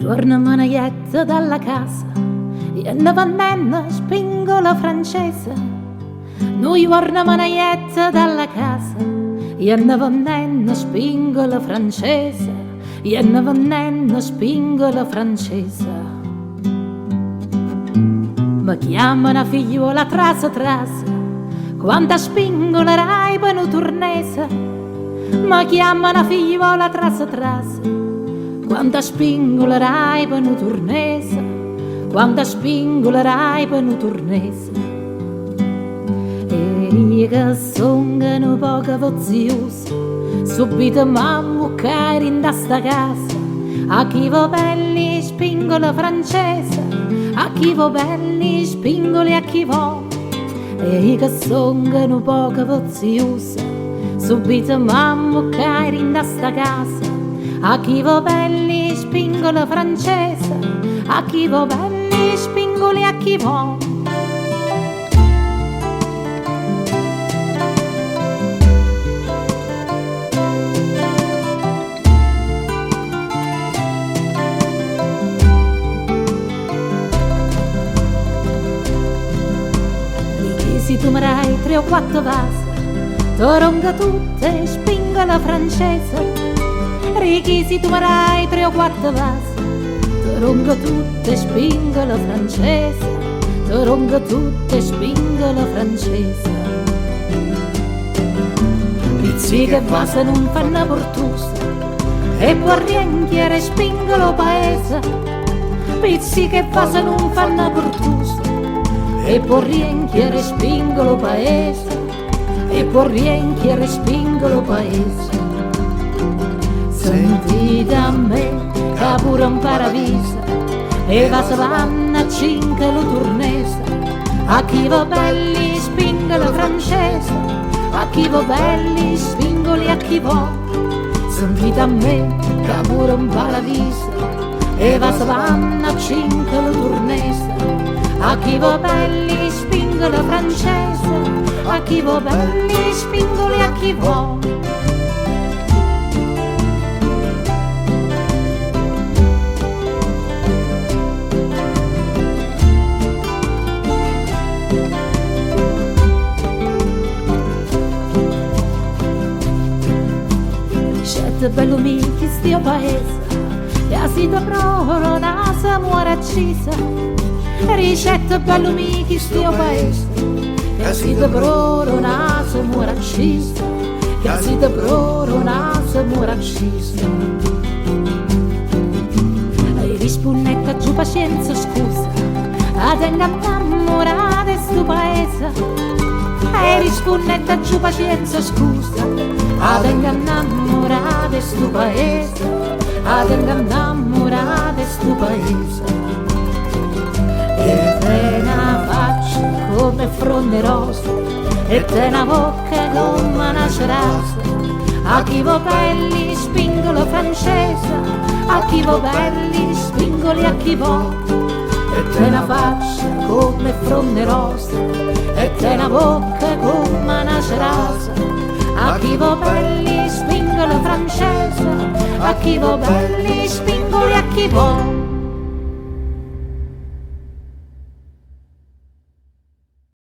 Torna manaietta dalla casa e ne vannenna spingola francese. Noi torna manaietta dalla casa e ne vannenna spingola francese. E ne vannenna spingola francese. Mi chiamano figliuola trasa trasa quando spingola rai per turnese. Mi chiamano figliuola trasa trasa quando spingolerai per un turnese, quando spingolerai per un turnese. E che sono poco voziosa, subito mamma cari in sta casa. A chi va belli spingola francese, a chi va belli spingoli a chi va. E che sono poco voziosa, subito mamma cari in sta casa. A chi va belli spingola francese, a chi va belli spingoli a chi va. Se tu marai 3 o 4 vasi, toronga tutte spingola francese. Righi se tu marai 3 o 4 vasi, toronga tutte spingola francese, toronga tutte spingola francese. Pizzi che vasa non fanno portusa e può rienchiere spingolo paese. Pizzi che vasa non fanno portusa e può rienchiere spingolo paese, e può rienchiere spingolo paese. Sentite a me che pure un paradiso e va savanna a 5 lo turnese. A chi va belli spingola francese, a chi va belli spingoli a chi va. Sentite a me che pure un paradiso e va savanna a 5 lo turnese. A chi va belli spingola francese, a chi va belli spingoli a chi va. Ricette bello michi stia paese, e a si da proro nasa muore accisa. Ricette bello michi stia paese, che si da proro nasa muore accisa, che si da proro nasa muore accisa. E risponnetta giù pazienza scusa, a tenga innamorata sto paese. E risponnetta giù pazienza scusa, a tenga innamorata sto paese, a tenga innamorata sto paese. E te una faccia come fronde rosa, e te una bocca come una cerasa. A chi va belli spingola francese, a chi va belli spingoli a chi va. E te una faccia come fronde rosa, e te una bocca come una cerasa. A chi va belli spingola francese, a chi va belli spingoli a chi va.